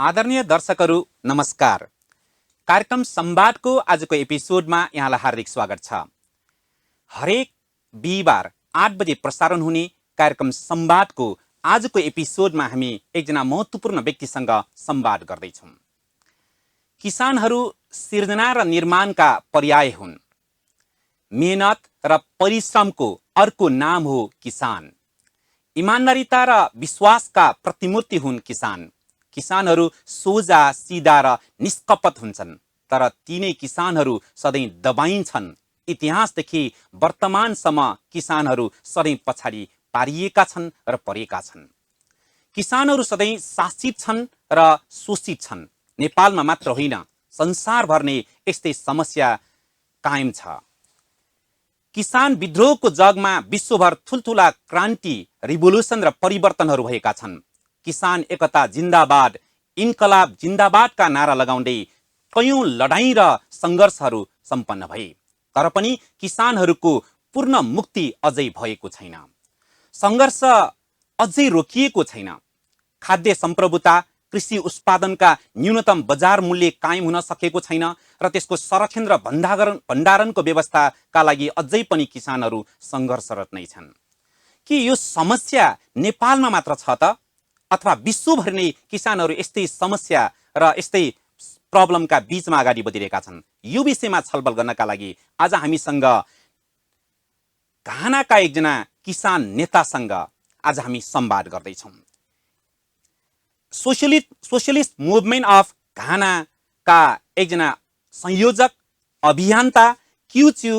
आदरणीय दर्शकहरू नमस्कार। कार्यक्रम संवादको आजको एपिसोडमा यहाँलाई हार्दिक स्वागत छ। हरेक बिहिबार 8 बजे प्रसारण हुने कार्यक्रम संवादको आजको एपिसोडमा हामी एकजना महत्त्वपूर्ण व्यक्तिसँग संवाद गर्दैछौँ। किसानहरू सिर्जना र निर्माणका पर्याय हुन्। मेहनत र परिश्रमको अर्को नाम हो किसान। इमानदारीता र विश्वासका प्रतिमूर्ति हुन् किसान। किसानहरू सोझा, सिधा र निष्कपट हुन्छन्, तर तिनै किसानहरू सधैँ दबाइन्छन्। इतिहासदेखि वर्तमानसम्म किसानहरू सधैँ पछाडि पारिएका छन् र परेका छन्। किसानहरू सधैँ शासित छन् र शोषित छन्। नेपालमा मात्र होइन, संसारभर नै यस्तै समस्या कायम छ। किसान विद्रोहको जगमा विश्वभर ठुल्ठुला क्रान्ति, रिभोल्युसन र परिवर्तनहरू भएका छन्। किसान एकता जिन्दाबाद, इन्कलाब जिन्दाबादका नारा लगाउँदै कयौं लडाईँ र सङ्घर्षहरू सम्पन्न भए, तर पनि किसानहरूको पूर्ण मुक्ति अझै भएको छैन। सङ्घर्ष अझै रोकिएको छैन। खाद्य सम्प्रभुता, कृषि उत्पादनका न्यूनतम बजार मूल्य कायम हुन सकेको छैन र त्यसको संरक्षण र भण्डारणको व्यवस्थाका लागि अझै पनि किसानहरू सङ्घर्षरत नै छन्। के यो समस्या नेपालमा मात्र छ त, अथवा विश्वभर नै किसानहरू यस्तै समस्या र यस्तै प्रब्लमका बीचमा अगाडि बढिरहेका छन्? यो विषयमा छलफल गर्नका लागि आज हामीसँग घानाका एकजना किसान नेतासँग आज हामी संवाद गर्दैछौँ। सोशलिस्ट मुभमेन्ट अफ घानाका एकजना संयोजक अभियन्ता क्युच्यु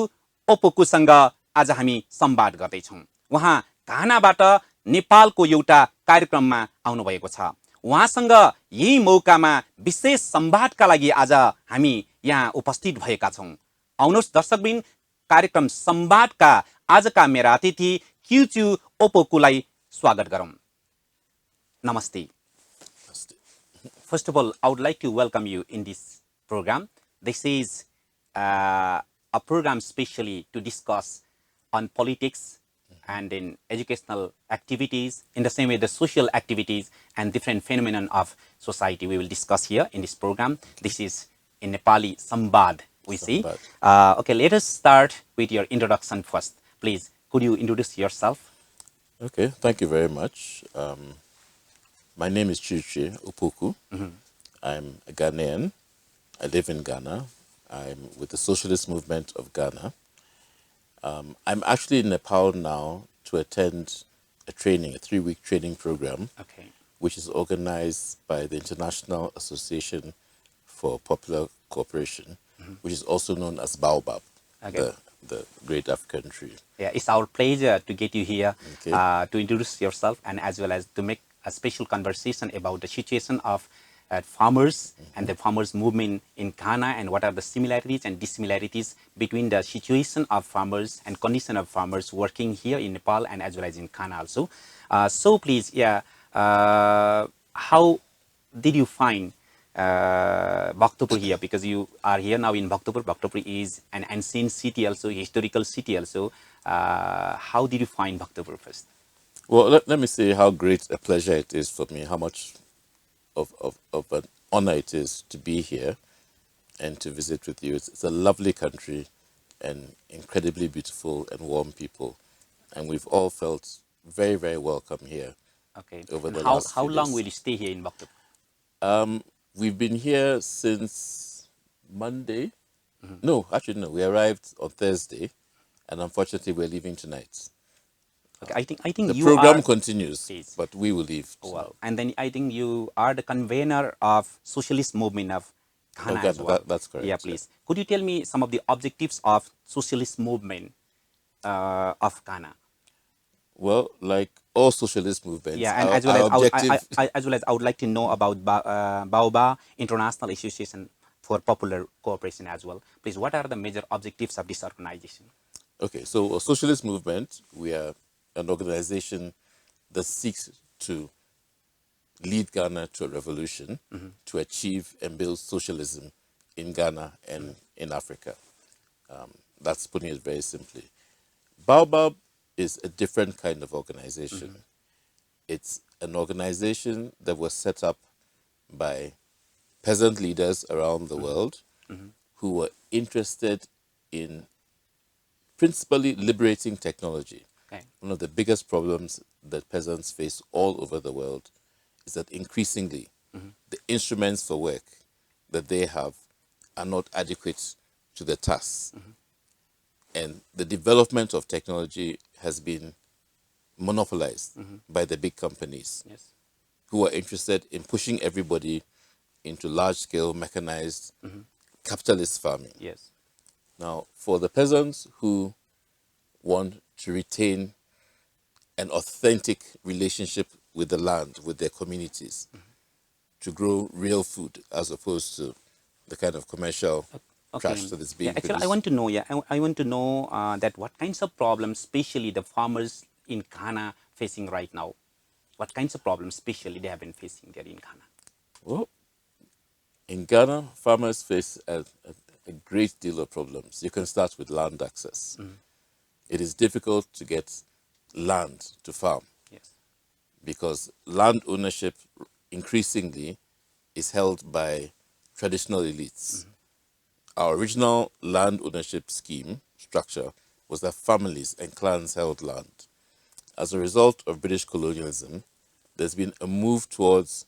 ओपोकुसँग आज हामी संवाद गर्दैछौँ। उहाँ घानाबाट नेपालको एउटा कार्यक्रममा आउनुभएको छ। उहाँसँग यही मौकामा विशेष संवादका लागि आज हामी यहाँ उपस्थित भएका छौँ। आउनुहोस् दर्शकबिन, कार्यक्रम संवादका आजका मेरा अतिथि क्युच्यु ओपोकुलाई स्वागत गरौँ। नमस्ते। First of all, I would like to welcome you in this program. This is a program specially to discuss on politics and in educational activities, in the same way the social activities and different phenomenon of society we will discuss here in this program. This is in Nepali Sambad, we see. Okay, let us start with your introduction first. Please, could you introduce yourself? Okay, thank you very much. My name is Chichi Upuku. I'm a Ghanaian. I live in Ghana. I'm with the Socialist Movement of Ghana. I'm actually in Nepal now to attend a 3-week training program, which is organized by the International Association for Popular Cooperation, which is also known as Baobab, the Great African Tree. Yeah, it's our pleasure to get you here to introduce yourself and as well as to make a special conversation about the situation of farmers and the farmers movement in Ghana, and what are the similarities and dissimilarities between the situation of farmers and condition of farmers working here in Nepal and as well as in Ghana also. So please, how did you find Bhaktapur here? Because you are here now in Bhaktapur. Bhaktapur is an ancient city also, historical city also. How did you find Bhaktapur first? Well, let me say how great a pleasure it is for me, how much of an honor it is to be here and to visit with you. It's a lovely country and incredibly beautiful and warm people. And we've all felt very, very welcome here. Okay. Over the how last few long days. will you stay here in Bhaktapur? We've been here since Monday. No, actually, no. We arrived on Thursday, and unfortunately, we're leaving tonight. Okay, I think The you program are, continues, Please. but we will leave. Well, and then I think you are the convener of socialist movement of Ghana as well. That's correct. Yeah, please. Could you tell me some of the objectives of socialist movement of Ghana? Well, like all socialist movements, Yeah, and our, as well our as objective. as well as I would like to know about Baoba International Association for Popular Cooperation as well. Please, what are the major objectives of this organization? Okay, so a socialist movement, we are an organization that seeks to lead Ghana to a revolution, to achieve and build socialism in Ghana and in Africa. That's putting it very simply. Baobab is a different kind of organization. It's an organization that was set up by peasant leaders around the world who were interested in principally liberating technology. Okay. One of the biggest problems that peasants face all over the world is that increasingly the instruments for work that they have are not adequate to the tasks. And the development of technology has been monopolized by the big companies Yes. who are interested in pushing everybody into large scale mechanized capitalist farming. Yes. Now, for the peasants who want to retain an authentic relationship with the land, with their communities, to grow real food as opposed to the kind of commercial Okay. trash that is Yeah. being Actually, I produced. want to know. Yeah, I want to know that what kinds of problems, especially the farmers in Ghana facing right now. What kinds of problems, especially they have been facing there in Ghana? Well, in Ghana, farmers face a great deal of problems. You can start with land access. It is difficult to get land to farm Yes. because land ownership increasingly is held by traditional elites. Our original land ownership scheme structure was that families and clans held land. As a result of British colonialism, there's been a move towards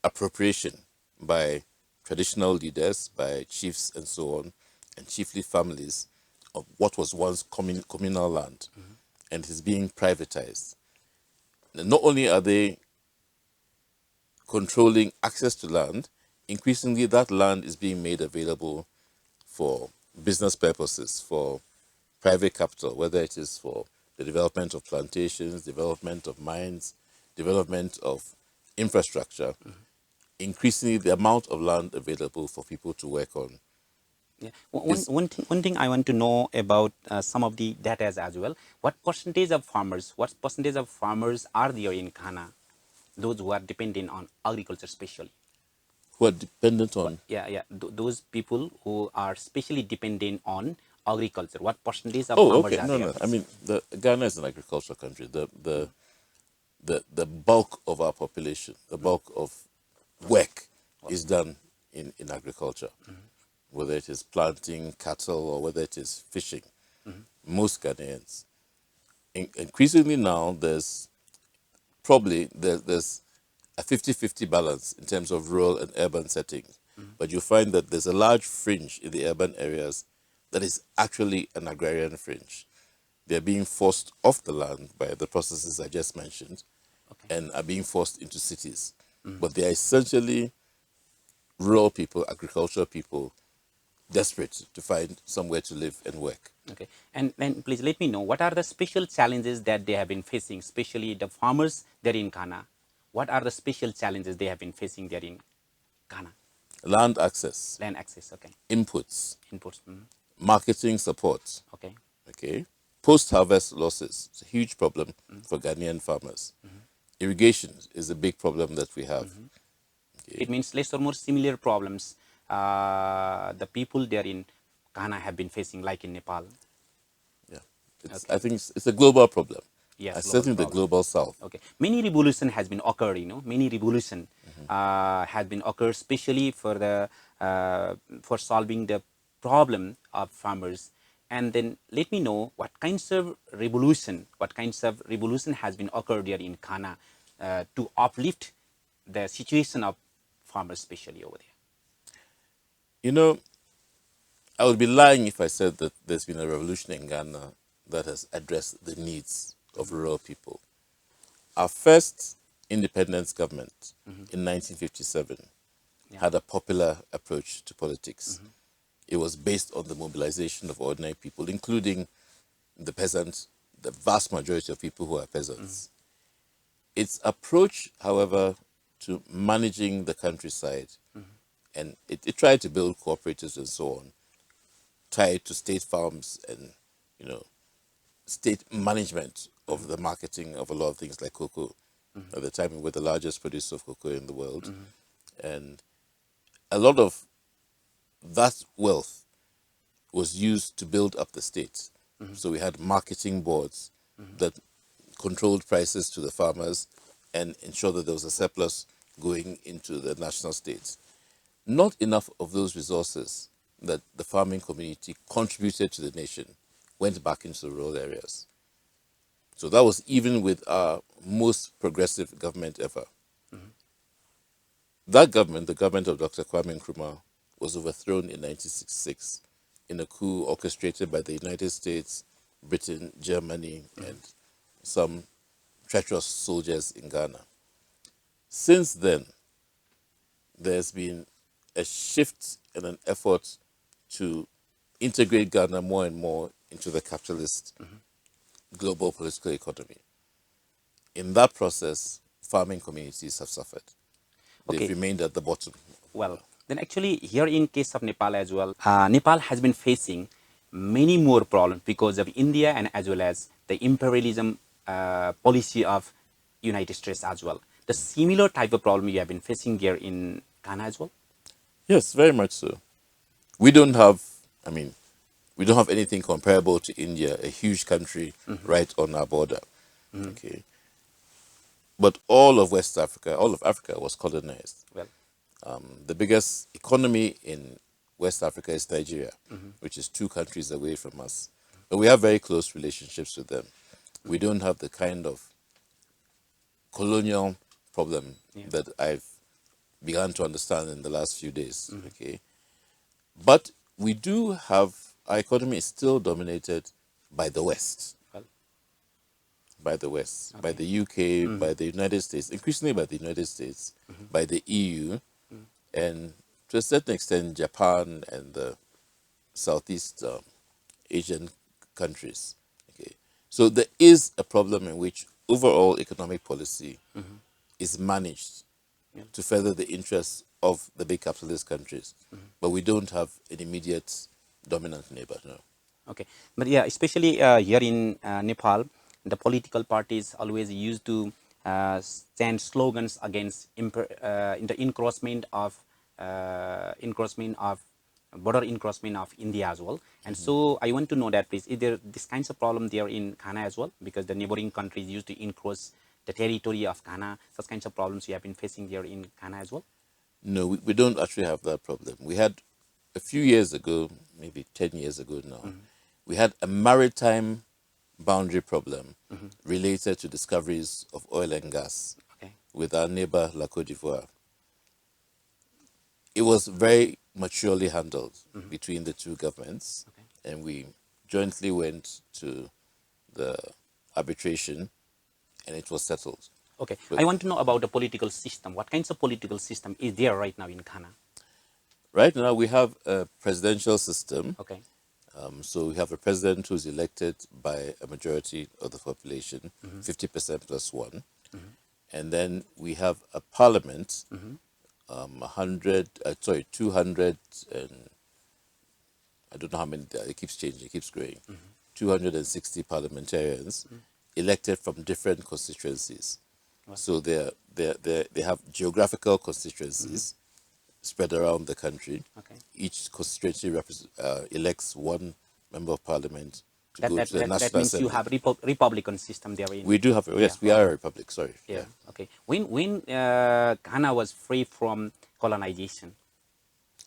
appropriation by traditional leaders, by chiefs and so on, and chiefly families of what was once communal land, and is being privatized. And not only are they controlling access to land, increasingly that land is being made available for business purposes, for private capital, whether it is for the development of plantations, development of mines, development of infrastructure. Increasingly, the amount of land available for people to work on Yeah. is, One thing I want to know about some of the data as well. What percentage of farmers, are there in Ghana? Those who are dependent on agriculture, especially. who are dependent on. Yeah, yeah. Those people who are specially dependent on agriculture. What percentage of Oh, farmers okay. are No, there? no. I mean, Ghana is an agricultural country. The bulk of our population, the bulk of work is done in agriculture, whether it is planting cattle or whether it is fishing. Most Ghanaians. Increasingly now, there's a 50-50 balance in terms of rural and urban settings. But you find that there's a large fringe in the urban areas that is actually an agrarian fringe. They're being forced off the land by the processes I just mentioned Okay. and are being forced into cities. But they are essentially rural people, agricultural people, desperate to find somewhere to live and work. Okay. And then please let me know what are the special challenges that they have been facing, especially the farmers there in Ghana. What are the special challenges they have been facing there in Ghana? Land access, Land access. Okay. inputs, Inputs. marketing support, Okay. okay? Post-harvest losses, it's a huge problem for Ghanaian farmers. Irrigation is a big problem that we have. Okay? It means less or more similar problems the people there in Ghana have been facing, like in Nepal. Yeah. I Okay. think it's a global problem. Yes, global Certainly the problem. global south. Okay. Many revolution has been occurred, many revolution has been occurred, especially for the for solving the problem of farmers. And then let me know what kinds of revolution has been occurred there in Ghana to uplift the situation of farmers, especially over there. You know, I would be lying if I said that there's been a revolution in Ghana that has addressed the needs of rural people. Our first independence government in 1957 Yeah. had a popular approach to politics. It was based on the mobilization of ordinary people, including the peasants, the vast majority of people who are peasants. Its approach, however, to managing the countryside, and it tried to build cooperatives and so on, tied to state farms and, you know, state management of the marketing of a lot of things like cocoa. At the time, we were the largest producer of cocoa in the world. And a lot of that wealth was used to build up the state. So we had marketing boards that controlled prices to the farmers and ensured that there was a surplus going into the national states. Not enough of those resources that the farming community contributed to the nation went back into the rural areas. So that was even with our most progressive government ever. That government, the government of Dr. Kwame Nkrumah, was overthrown in 1966 in a coup orchestrated by the United States, Britain, Germany, and some treacherous soldiers in Ghana. Since then, there's been a shift and an effort to integrate Ghana more and more into the capitalist global political economy. In that process, farming communities have suffered. They've Okay. remained at the bottom. Well, then actually here in case of Nepal as well, Nepal has been facing many more problems because of India and as well as the imperialism policy of United States as well. The similar type of problem you have been facing here in Ghana as well. Yes, very much so. We don't have, I mean, we don't have anything comparable to India, a huge country right on our border. Okay. But all of West Africa, all of Africa was colonized. Well, The biggest economy in West Africa is Nigeria, which is 2 countries away from us. But we have very close relationships with them. We don't have the kind of colonial problem that I've begun to understand in the last few days. Okay. But we do have, our economy is still dominated by the West. well, By the West, by the UK, by the United States, increasingly by the United States, by the EU, and to a certain extent, Japan and the Southeast Asian countries. Okay, so there is a problem in which overall economic policy is managed to further the interests of the big capitalist countries, but we don't have an immediate dominant neighbor. No. okay. But yeah, especially here in Nepal, the political parties always used to stand slogans against the encroachment of border encroachment of India as well. And so I want to know that please, is there this kinds of problem there in Ghana as well? Because the neighboring countries used to encroach the territory of Ghana. Such kinds of problems you have been facing there in Ghana as well? No, we don't actually have that problem. We had a few years ago, maybe 10 years ago now, we had a maritime boundary problem related to discoveries of oil and gas with our neighbor, La Côte d'Ivoire. It was very maturely handled between the 2 governments, and we jointly went to the arbitration, and it was settled. Okay, I want to know about the political system. What kinds of political system is there right now in Ghana? Right now, we have a presidential system. Okay, So we have a president who's elected by a majority of the population, 50% plus 1. And then we have a parliament, 200, and I don't know how many, it keeps changing, it keeps growing, 260 parliamentarians elected from different constituencies. So they have geographical constituencies spread around the country. okay. Each constituency elects 1 member of parliament to go to the That National means you Assembly. have Republican system there in. We do have, yes, we are a republic, sorry. Yeah. Okay. When Ghana was free from colonization,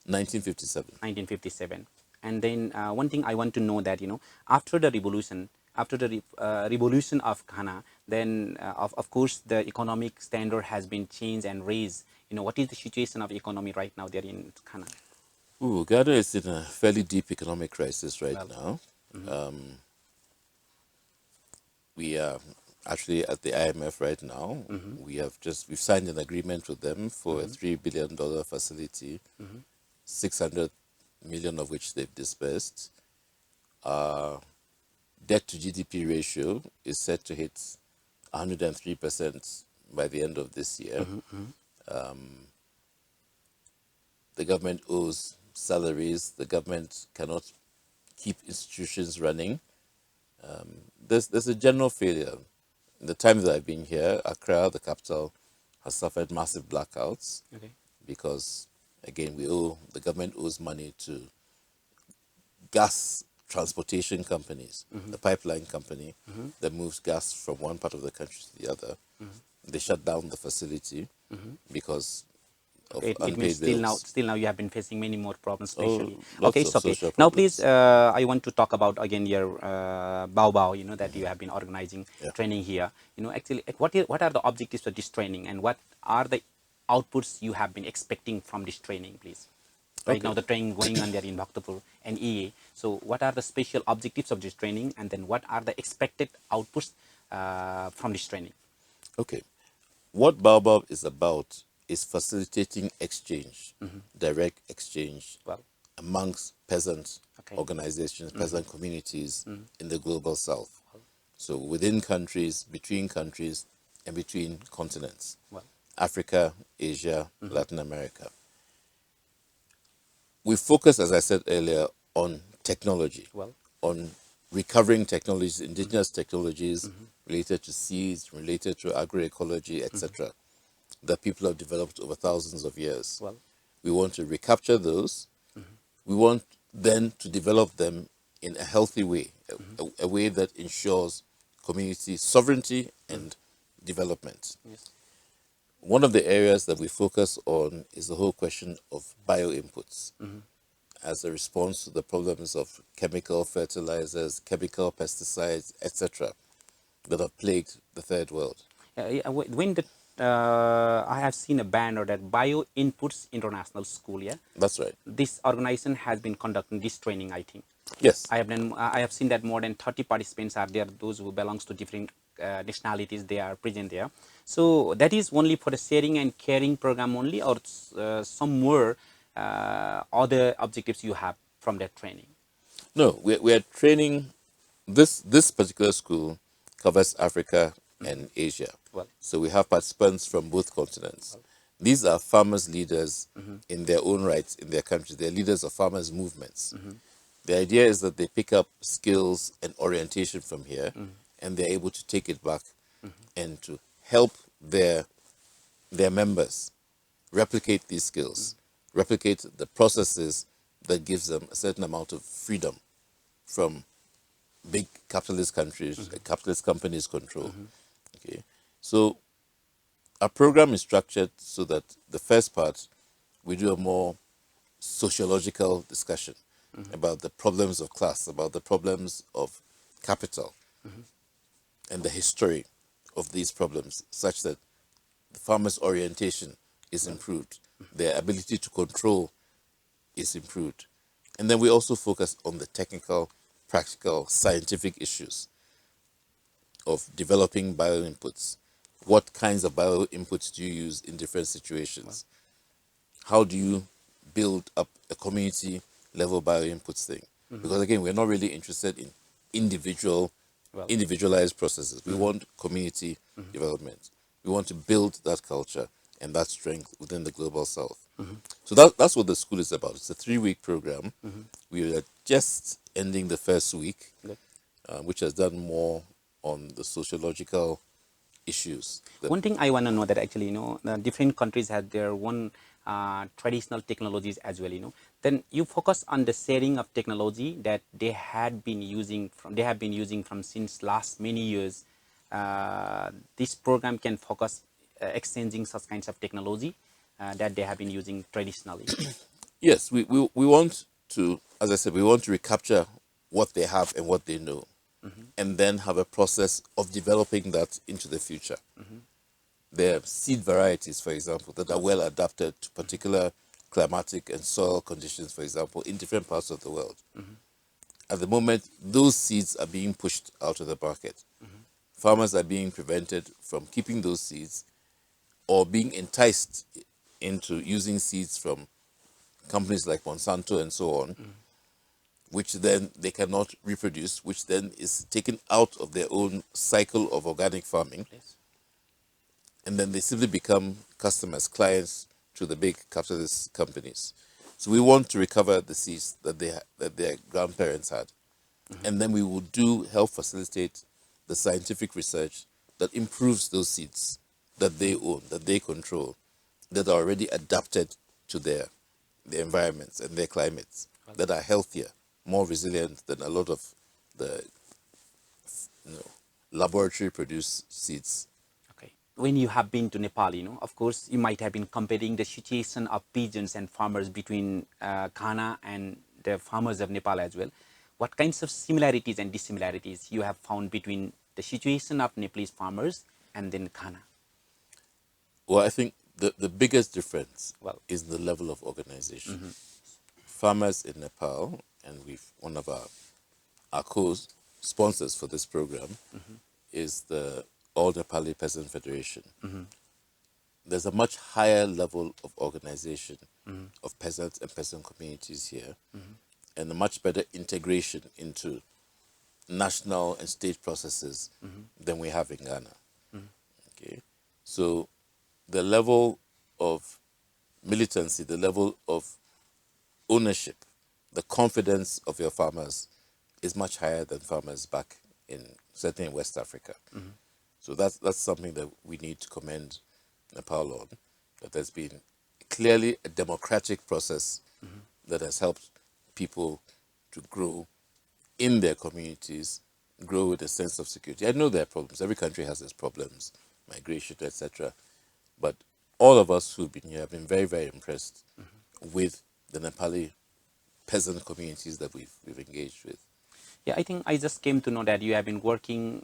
1957. 1957, and then one thing I want to know that after the revolution, after the revolution of Ghana, then of course the economic standard has been changed and raised. What is the situation of economy right now there in Ghana? Ooh, Ghana is in a fairly deep economic crisis right now. We are actually at the IMF right now. We've signed an agreement with them for a $3 billion facility, 600 million of which they've disbursed. Debt to GDP ratio is set to hit 103% by the end of this year. The government owes salaries. The government cannot keep institutions running. There's a general failure. In the time that I've been here, Accra, the capital, has suffered massive blackouts because, again, the government owes money to gas transportation companies, the pipeline company that moves gas from one part of the country to the other. They shut down the facility. because of It means unpaid bills. still now you have been facing many more problems, Oh, especially. Okay, lots it's of okay. social Now, please, problems. I want to talk about again your Bao Bao, that you have been organizing Yeah. training here. Actually, what are the objectives of this training, and what are the outputs you have been expecting from this training, please? Right Okay. now, the training going on there in Bhaktapur and EA. So, what are the special objectives of this training, and then what are the expected outputs from this training? Okay. What Baobab is about is facilitating exchange, direct exchange Well, amongst peasant okay. organizations, peasant communities in the global south. So within countries, and between continents, Well, Africa, Asia, Latin America. We focus, as I said earlier, on technology, well, on recovering technologies, indigenous technologies related to seeds, related to agroecology, etc., that people have developed over thousands of years. well, We want to recapture those. We want then to develop them in a healthy way, a way that ensures community sovereignty and development. yes, One of the areas that we focus on is the whole question of bioinputs as a response to the problems of chemical fertilizers, chemical pesticides, etc., that have plagued the third world. when the I have seen a banner that Bio Inputs International School. Yeah, That's right. this organization has been conducting this training. I think Yes. I have seen that more than 30 participants are there. Those who belongs to different nationalities, they are present there. So that is only for the sharing and caring program only, or some more other objectives you have from that training. No, we are training. This particular school covers Africa and Asia. Well, So we have participants from both continents. These are farmers leaders in their own rights in their country. They're leaders of farmers movements. The idea is that they pick up skills and orientation from here, and they're able to take it back and to help their members replicate these skills, replicate the processes that gives them a certain amount of freedom from big capitalist countries, capitalist companies' control. Okay, so our program is structured so that the first part we do a more sociological discussion about the problems of class, about the problems of capital, and the history of these problems, such that the farmers' orientation is improved, their ability to control is improved. And then we also focus on the technical, practical, scientific issues of developing bioinputs. What kinds of bioinputs do you use in different situations? How do you build up a community level bioinputs thing? Because again, we're not really interested in well, individualized processes. We want community development. We want to build that culture and that strength within the global south. So that's what the school is about. It's a 3-week program. We are just ending the first week, good. which has done more on the sociological issues. One thing I want to know that actually, the different countries have their own traditional technologies as well. Then you focus on the sharing of technology that they have been using from since last many years. This program can focus exchanging such kinds of technology that they have been using traditionally. Yes, we want to, as I said, we want to recapture what they have and what they know, and then have a process of developing that into the future. There are seed varieties, for example, that are well adapted to particular climatic and soil conditions, for example, in different parts of the world. At the moment, those seeds are being pushed out of the market. Farmers are being prevented from keeping those seeds or being enticed into using seeds from companies like Monsanto and so on, which then they cannot reproduce, which then is taken out of their own cycle of organic farming. Yes. And then they simply become customers, clients to the big capitalist companies. So we want to recover the seeds that their grandparents had. And then we will help facilitate the scientific research that improves those seeds that they own, that they control, that are already adapted to their environments and their climates, that are healthier, more resilient than a lot of the laboratory produced seeds. Okay. when you have been to Nepal, of course, you might have been comparing the situation of peasants and farmers between Ghana and the farmers of Nepal as well. What kinds of similarities and dissimilarities you have found between the situation of Nepalese farmers and then Ghana? Well, I think the biggest difference Well, is the level of organization. Farmers in Nepal, and we've one of our co-sponsors for this program is the All Nepali Peasant Federation. There's a much higher level of organization of peasants and peasant communities here, and a much better integration into national and state processes than we have in Ghana. Okay, so the level of militancy, the level of ownership, the confidence of your farmers is much higher than farmers back in certainly in West Africa. So that's something that we need to commend Nepal on. That there's been clearly a democratic process that has helped people to grow in their communities, grow with a sense of security. I know there are problems. Every country has its problems, migration, etc. But all of us who've been here have been very, very impressed with the Nepali peasant communities that we've engaged with. yeah, I think I just came to know that you have been working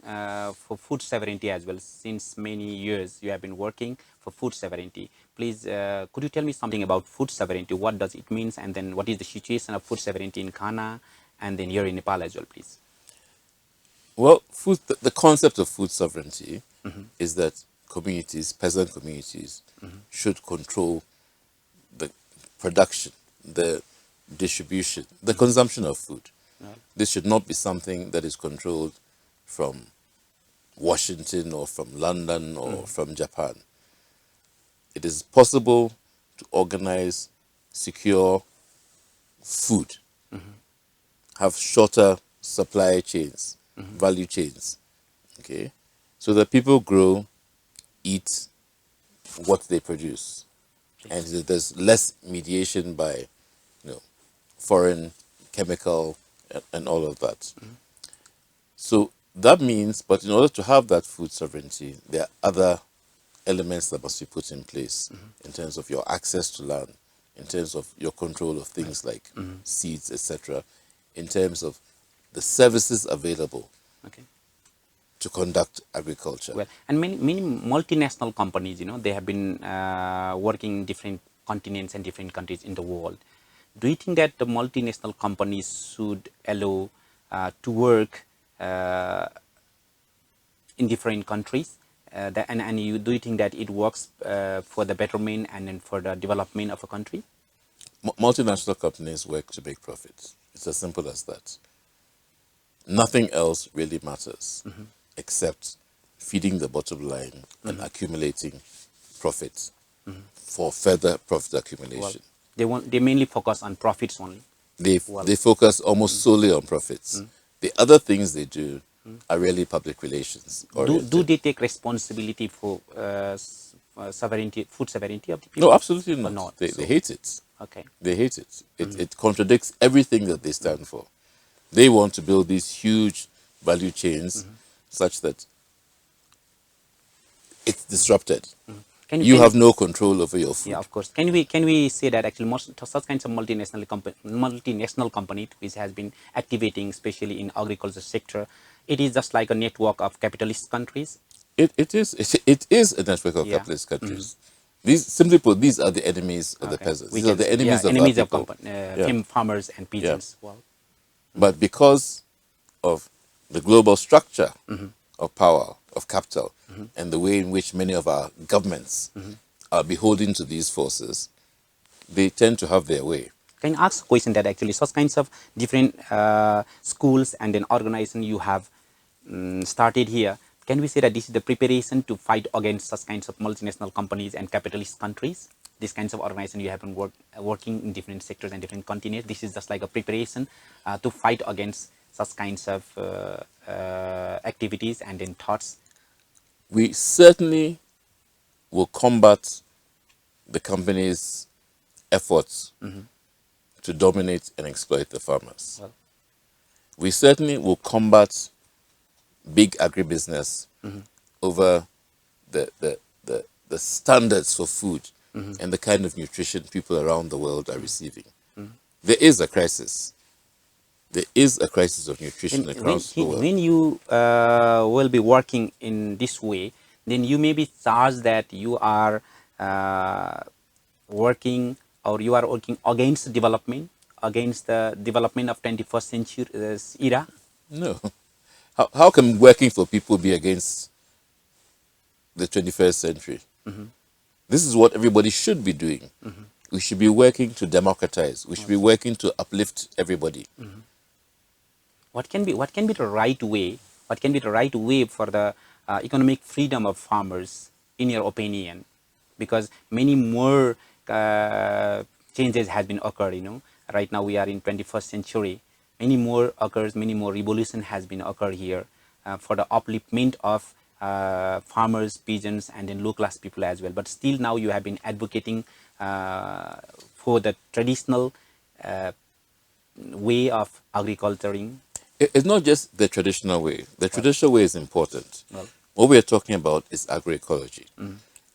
for food sovereignty as well. Since many years, you have been working for food sovereignty. Please, could you tell me something about food sovereignty? What does it mean? And then what is the situation of food sovereignty in Ghana and then here in Nepal as well, please? Well, the concept of food sovereignty is that communities, peasant communities, should control the production, the distribution, the consumption of food. This should not be something that is controlled from Washington or from London or from Japan. It is possible to organize, secure food, have shorter supply chains, value chains, okay, so that people grow, eat what they produce, and there's less mediation by, foreign chemical and all of that. So that means, but in order to have that food sovereignty, there are other elements that must be put in place in terms of your access to land, in terms of your control of things like seeds, etc., in terms of the services available Okay. to conduct agriculture. Well, and many multinational companies, they have been working in different continents and different countries in the world. Do you think that the multinational companies should allow to work in different countries? Do you think that it works for the betterment and then for the development of a country? Multinational companies work to make profits. It's as simple as that. Nothing else really matters except feeding the bottom line and accumulating profits for further profit accumulation. Well, they mainly focus on profits only. They focus almost solely on profits. The other things they do are really public relations oriented. Do they take responsibility for sovereignty, food sovereignty of the people? No, absolutely not. Not? They hate it. Okay. They hate it. It contradicts everything that they stand for. They want to build these huge value chains such that it's disrupted. You have no control over your food. Yeah, of course. Can we say that actually most such kinds of multinational company which has been activating, especially in agriculture sector, it is just like a network of capitalist countries? It is a network of capitalist countries. These, simply put, these are the enemies of the peasants. These are the enemies of our people. Farmers and peasants. Well, but because of the global structure of power, of capital, and the way in which many of our governments are beholden to these forces, they tend to have their way. Can I ask a question that actually such kinds of different schools and then organization you have started here, can we say that this is the preparation to fight against such kinds of multinational companies and capitalist countries? These kinds of organizations you have been working in different sectors and different continents. This is just like a preparation to fight against such kinds of activities and then thoughts. We certainly will combat the companies' efforts to dominate and exploit the farmers. Well, we certainly will combat big agribusiness over the standards for food and the kind of nutrition people around the world are receiving. There is a crisis. There is a crisis of nutrition across the world. When you will be working in this way, then you may be charged that you are uh, working or you are working against development, against the development of 21st century era. No. How can working for people be against the 21st century? This is what everybody should be doing. We should be working to democratize. We should be working to uplift everybody. What can be the right way? What can be the right way for the economic freedom of farmers, in your opinion? Because many more changes has been occurred. Right now we are in 21st century. Many more occurs. Many more revolution has been occurred here for the upliftment of farmers, peasants, and then low class people as well. But still, now you have been advocating for the traditional way of agriculturing. It's not just the traditional way. The traditional way is important. Well, What we're talking about is agroecology.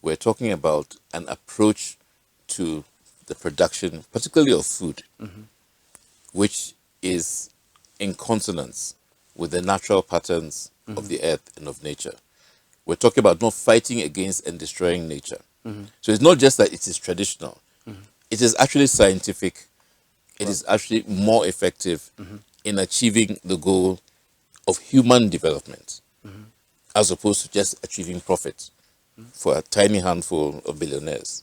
We're talking about an approach to the production, particularly of food, which is in consonance with the natural patterns of the earth and of nature. We're talking about not fighting against and destroying nature. So it's not just that it is traditional. It is actually scientific. It is actually more effective in achieving the goal of human development as opposed to just achieving profit for a tiny handful of billionaires.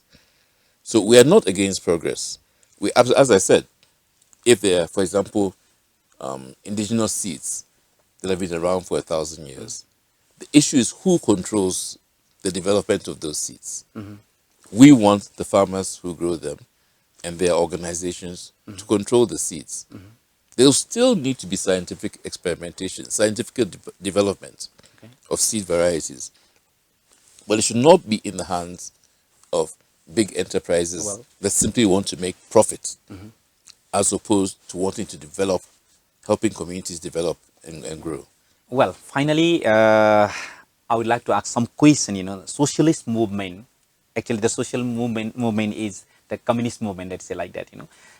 So we are not against progress. As I said, if there are, for example, indigenous seeds that have been around for 1,000 years, the issue is who controls the development of those seeds. We want the farmers who grow them and their organizations to control the seeds. There'll still need to be scientific experimentation, scientific development of seed varieties. But it should not be in the hands of big enterprises that simply want to make profit as opposed to wanting to develop, helping communities develop and grow. Well, finally, I would like to ask some question. Socialist movement. Actually, the social movement is the communist movement. Let's say like that.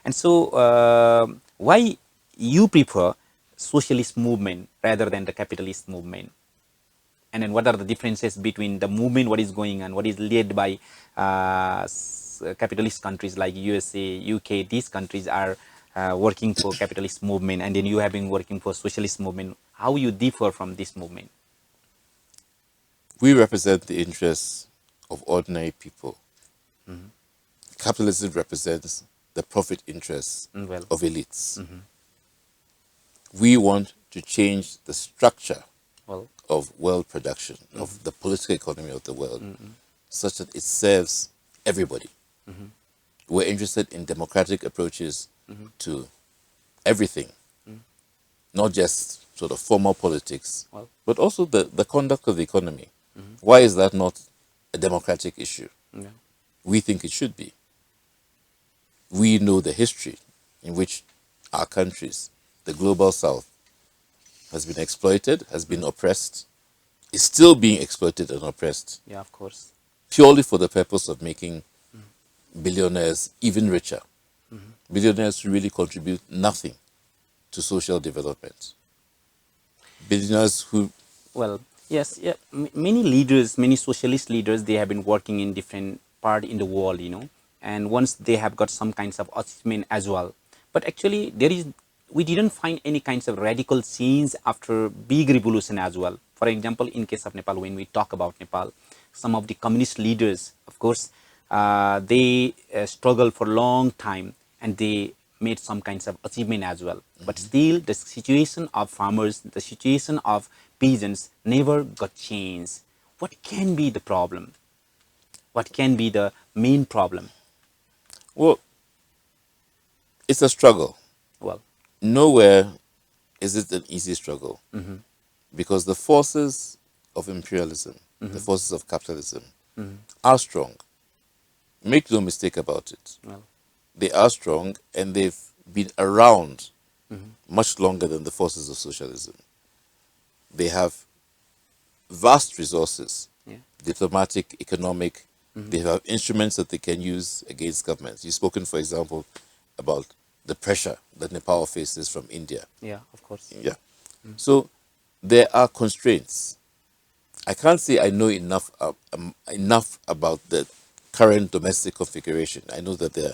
And so, why you prefer socialist movement rather than the capitalist movement? And then, what are the differences between the movement, what is going on, what is led by capitalist countries like USA, UK? These countries are working for capitalist movement, and then you have been working for socialist movement. How you differ from this movement? We represent the interests of ordinary people. Capitalism represents the profit interests of elites. We want to change the structure of world production, of the political economy of the world, such that it serves everybody. We're interested in democratic approaches to everything, not just sort of formal politics, but also the conduct of the economy. Why is that not a democratic issue? We think it should be. We know the history in which our countries, the global south, has been exploited, has been oppressed, is still being exploited and oppressed. Yeah, of course. Purely for the purpose of making billionaires even richer. Billionaires who really contribute nothing to social development. Billionaires who... Well, yes, yeah. Many leaders, many socialist leaders, they have been working in different part in the world, and once they have got some kinds of achievement as well. But actually, we didn't find any kinds of radical change after big revolution as well. For example, in case of Nepal, when we talk about Nepal, some of the communist leaders, of course, they struggled for a long time and they made some kinds of achievement as well. But still, the situation of farmers, the situation of peasants never got changed. What can be the problem? What can be the main problem? Well, it's a struggle. Well, nowhere is it an easy struggle because the forces of imperialism, the forces of capitalism are strong. Make no mistake about it. well, They are strong and they've been around much longer than the forces of socialism. They have vast resources diplomatic, economic. They have instruments that they can use against governments. You've spoken, for example, about the pressure that Nepal faces from India. Yeah, of course. Yeah. So there are constraints. I can't say I know enough about the current domestic configuration. I know that there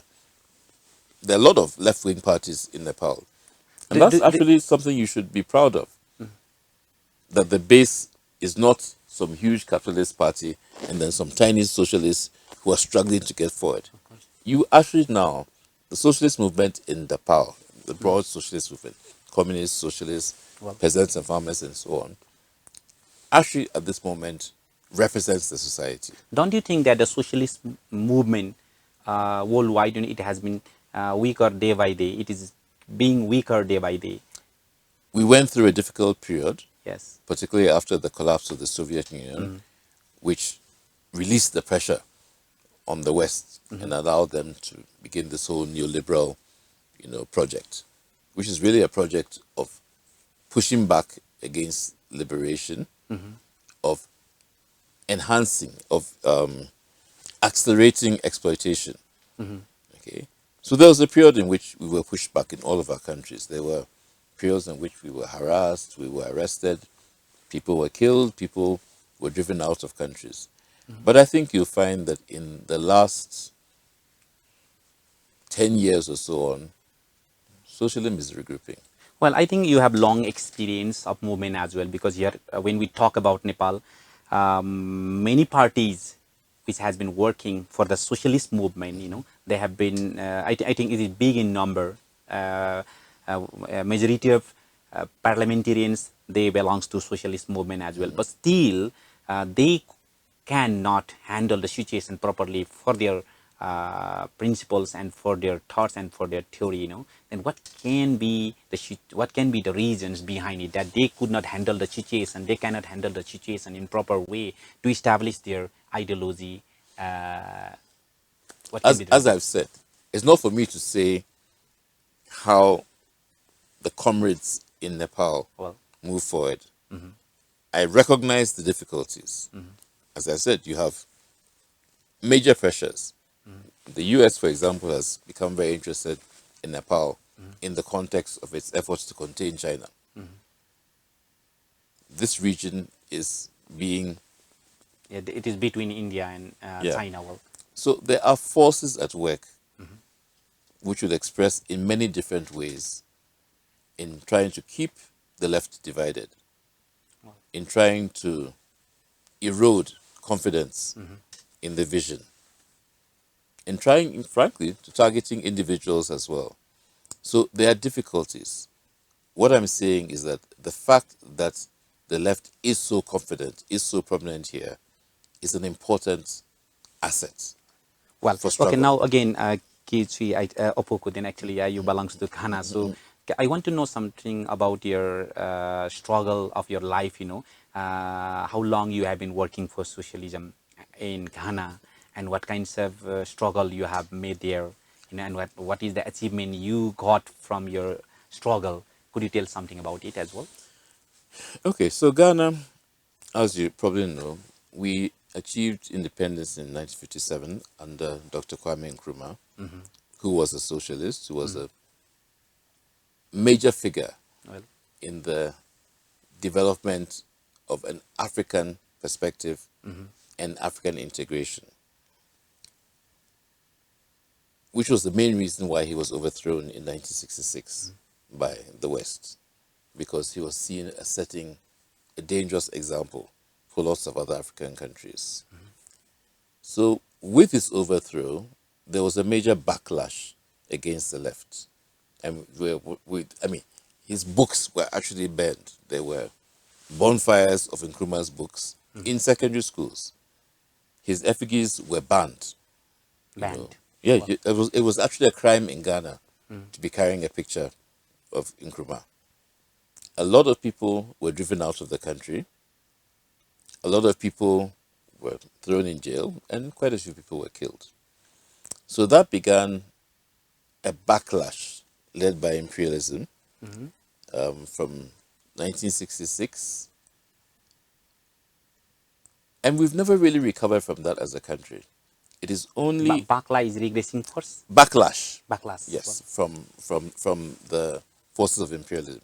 are a lot of left-wing parties in Nepal, and Do, that's do, do, actually something you should be proud of. That the base is not some huge capitalist party and then some tiny socialists who are struggling to get forward. You actually now, the socialist movement in Nepal, the broad socialist movement, communists, socialists, Well, peasants and farmers and so on, actually at this moment represents the society. don't you think that the socialist movement worldwide, it has been weaker day by day? It is being weaker day by day. We went through a difficult period, Yes. particularly after the collapse of the Soviet Union, which released the pressure on the West and allowed them to begin this whole neoliberal, project, which is really a project of pushing back against liberation, of enhancing, of accelerating exploitation. Okay, so there was a period in which we were pushed back in all of our countries. There were periods in which we were harassed, we were arrested, people were killed, people were driven out of countries. But I think you'll find that in the last 10 years or so on, socialism is regrouping. Well, I think you have long experience of movement as well, because here, when we talk about Nepal, many parties which has been working for the socialist movement, they have been, I think it is big in number. A majority of parliamentarians, they belongs to socialist movement as well, but still they cannot handle the situation properly for their principles and for their thoughts and for their theory, then what can be the reasons behind it, that they could not handle the situation, they cannot handle the situation in proper way to establish their ideology. What can As, be the as reason? I've said, it's not for me to say how the comrades in Nepal Well, move forward. I recognize the difficulties. As I said, you have major pressures. The US, for example, has become very interested in Nepal in the context of its efforts to contain China. This region is being, yeah, it is between India and yeah. China. Well, So there are forces at work which will express in many different ways in trying to keep the left divided, in trying to erode confidence in the vision, in trying, frankly, to targeting individuals as well. So there are difficulties. What I'm saying is that the fact that the left is so confident, is so prominent here, is an important asset well, for okay. struggle. Now again, Kichi, Opoku, then actually you belongs to Ghana. So I want to know something about your struggle of your life. How long you have been working for socialism in Ghana, and what kinds of struggle you have made there, and what is the achievement you got from your struggle? Could you tell something about it as well? Okay, so Ghana, as you probably know, we achieved independence in 1957 under Dr. Kwame Nkrumah, who was a socialist, who was a major figure Well, in the development of an African perspective and African integration, which was the main reason why he was overthrown in 1966 by the West, because he was seen as setting a dangerous example for lots of other African countries. So, with his overthrow, there was a major backlash against the left. And his books were actually banned. There were bonfires of Nkrumah's books in secondary schools. His effigies were banned. banned. Yeah, Well, it was actually a crime in Ghana to be carrying a picture of Nkrumah. A lot of people were driven out of the country. A lot of people were thrown in jail, and quite a few people were killed. So that began a backlash led by imperialism from 1966 And we've never really recovered from that as a country. It is only Bakla is regressing force. backlash, Backlash. yes, from the forces of imperialism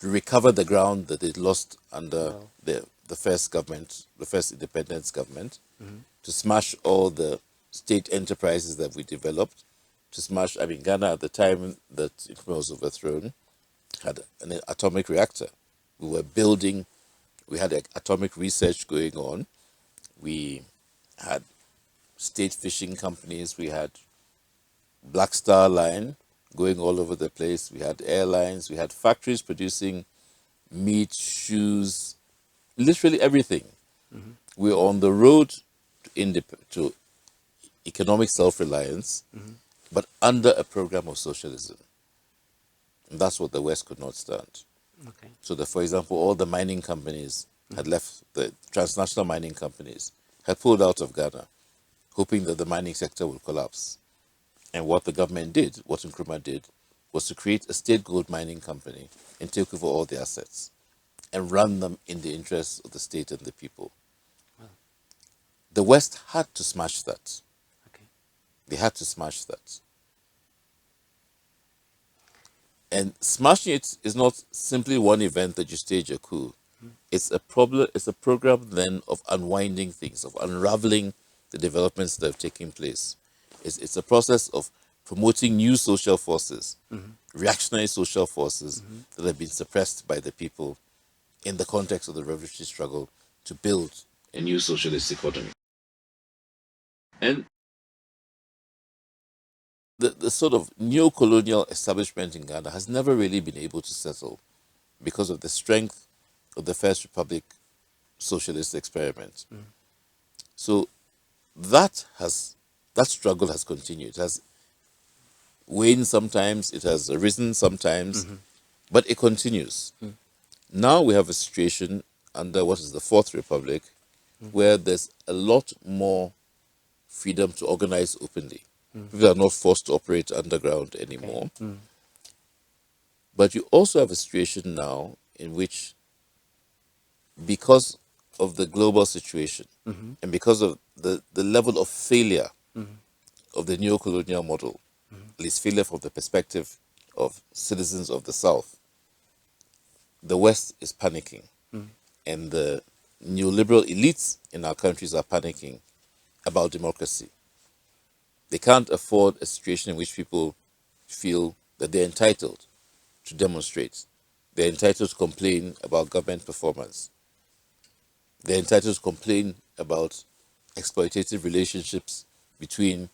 to recover the ground that it lost under the first government, the first independence government, to smash all the state enterprises that we developed, to smash, I mean, Ghana at the time that it was overthrown had an atomic reactor. We were building, we had atomic research going on. We had state fishing companies, we had Black Star Line going all over the place, we had airlines, we had factories producing meat, shoes, literally everything. We were on the road to economic self-reliance, but under a program of socialism. And that's what the West could not stand. Okay. So that, for example, all the mining companies had left, the transnational mining companies had pulled out of Ghana, hoping that the mining sector would collapse. And what the government did, what Nkrumah did, was to create a state gold mining company and take over all the assets and run them in the interests of the state and the people. The West had to smash that. Okay. They had to smash that. And smashing it is not simply one event that you stage a coup. It's a problem. It's a program then of unwinding things, of unraveling the developments that have taken place. It's a process of promoting new social forces, reactionary social forces that have been suppressed by the people in the context of the revolutionary struggle to build a new socialist economy. And the sort of neo-colonial establishment in Ghana has never really been able to settle because of the strength of the First Republic socialist experiment. So that struggle has continued. It has waned sometimes, it has arisen sometimes, but it continues. Now we have a situation under what is the Fourth Republic where there's a lot more freedom to organize openly. People are not forced to operate underground anymore. But you also have a situation now in which, because of the global situation and because of the level of failure of the neo-colonial model, at least failure from the perspective of citizens of the South, the West is panicking. And the neoliberal elites in our countries are panicking about democracy. They can't afford a situation in which people feel that they're entitled to demonstrate. They're entitled to complain about government performance. They're entitled to complain about exploitative relationships between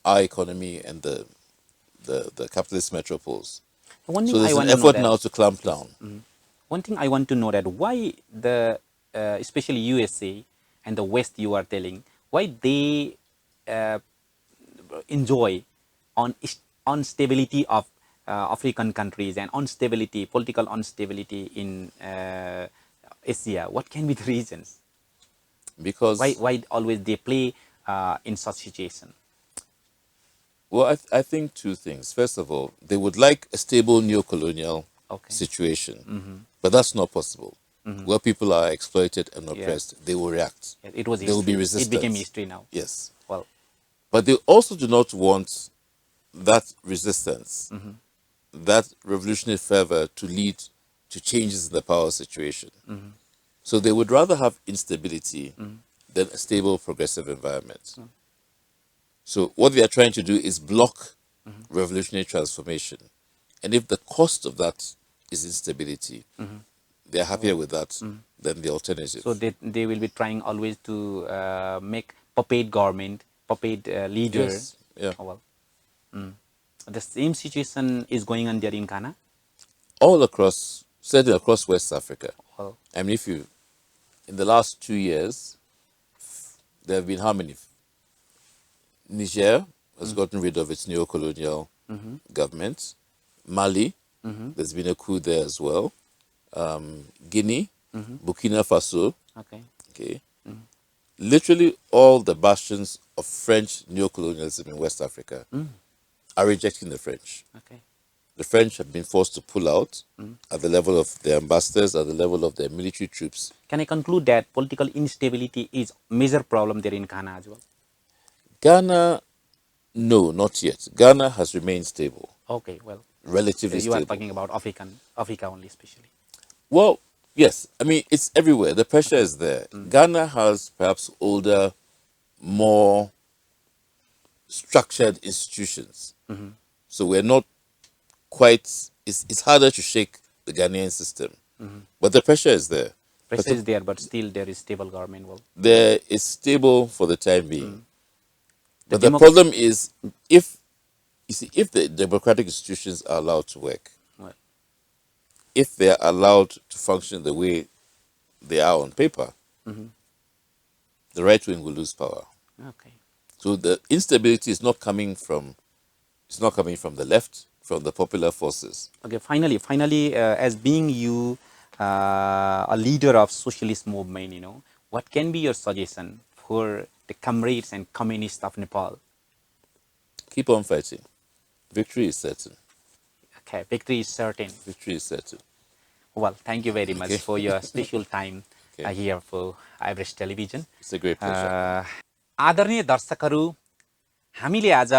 our economy and the capitalist metropoles. One So thing I there's an want to know effort that now to clamp down. one thing I want to know that why the especially USA and the West you are telling why they uh, enjoy on instability of African countries and instability, political instability in Asia. What can be the reasons? Because, Why always they play in such situation? well, I think two things. First of all, they would like a stable neo-colonial Okay. situation, but that's not possible. Where people are exploited and oppressed, they will react. It was There will be history. It became resistance. history now. Yes. Well, But they also do not want that resistance, that revolutionary fervor to lead to changes in the power situation. So they would rather have instability than a stable, progressive environment. So what they are trying to do is block revolutionary transformation. And if the cost of that is instability, they're happier with that than the alternative. so they will be trying always to make puppet government, puppet leader. Yes, yeah. Oh, well, the same situation is going on there in Ghana. All across, certainly across West Africa. Well, I mean, if you, in the last 2 years, there have been how many? Niger has gotten rid of its neo-colonial government. Mali, there's been a coup there as well. Guinea, Burkina Faso. okay. Okay, literally all the bastions of French neo-colonialism in West Africa are rejecting the French. Okay. The French have been forced to pull out at the level of their ambassadors, at the level of their military troops. Can I conclude that political instability is a major problem there in Ghana as well? Ghana, no, not yet. Ghana has remained stable, Okay, well, relatively you are stable. talking about Africa only especially. Well, yes. I mean, it's everywhere. The pressure is there. Ghana has perhaps older, more structured institutions. So we're not quite, it's harder to shake the Ghanaian system. But the pressure is there. Pressure is there, but still there is stable government. Well, There is stable for the time being. But the demo- problem is if the democratic institutions are allowed to work, well, if they are allowed to function the way they are on paper, the right wing will lose power. okay. So the instability is not coming from the left, from the popular forces. Okay, finally, as being you a leader of socialist movement, what can be your suggestion for the comrades and communists of Nepal? Keep on fighting. Victory is certain. Okay, victory is certain. Victory is certain. Well, thank you very much for your special time Okay. here for Everest Television. It's a great pleasure. आदरणीय दर्शकहरू, हामीले आज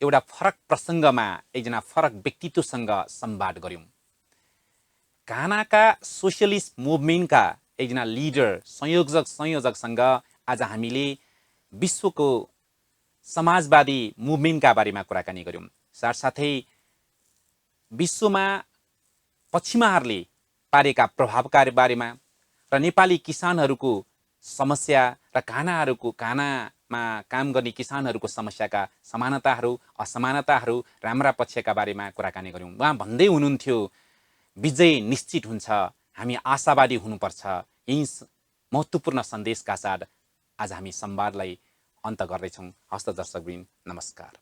एउटा फरक प्रसङ्गमा एकजना फरक व्यक्तित्वसँग संवाद गर्यौं। घानाका सोशलिस्ट मुभमेन्टका एकजना लिडर संयोजकसँग आज हामीले विश्वको समाजवादी मुभमेन्टका बारेमा कुराकानी गर्यौं। साथसाथै विश्वमा पश्चिमाहरूले पारेका प्रभावका बारेमा र नेपाली किसानहरूको समस्या र घानामा काम गर्ने किसानहरूको समस्याका समानताहरू, असमानताहरू, राम्रा पक्षका बारेमा कुराकानी गर्यौं। उहाँ भन्दै हुनुहुन्थ्यो, विजय निश्चित हुन्छ, हामी आशावादी हुनुपर्छ। यही महत्त्वपूर्ण सन्देशका साथ आज हामी संवादलाई अन्त गर्दैछौं। हस्त दर्शकवृन्द, नमस्कार।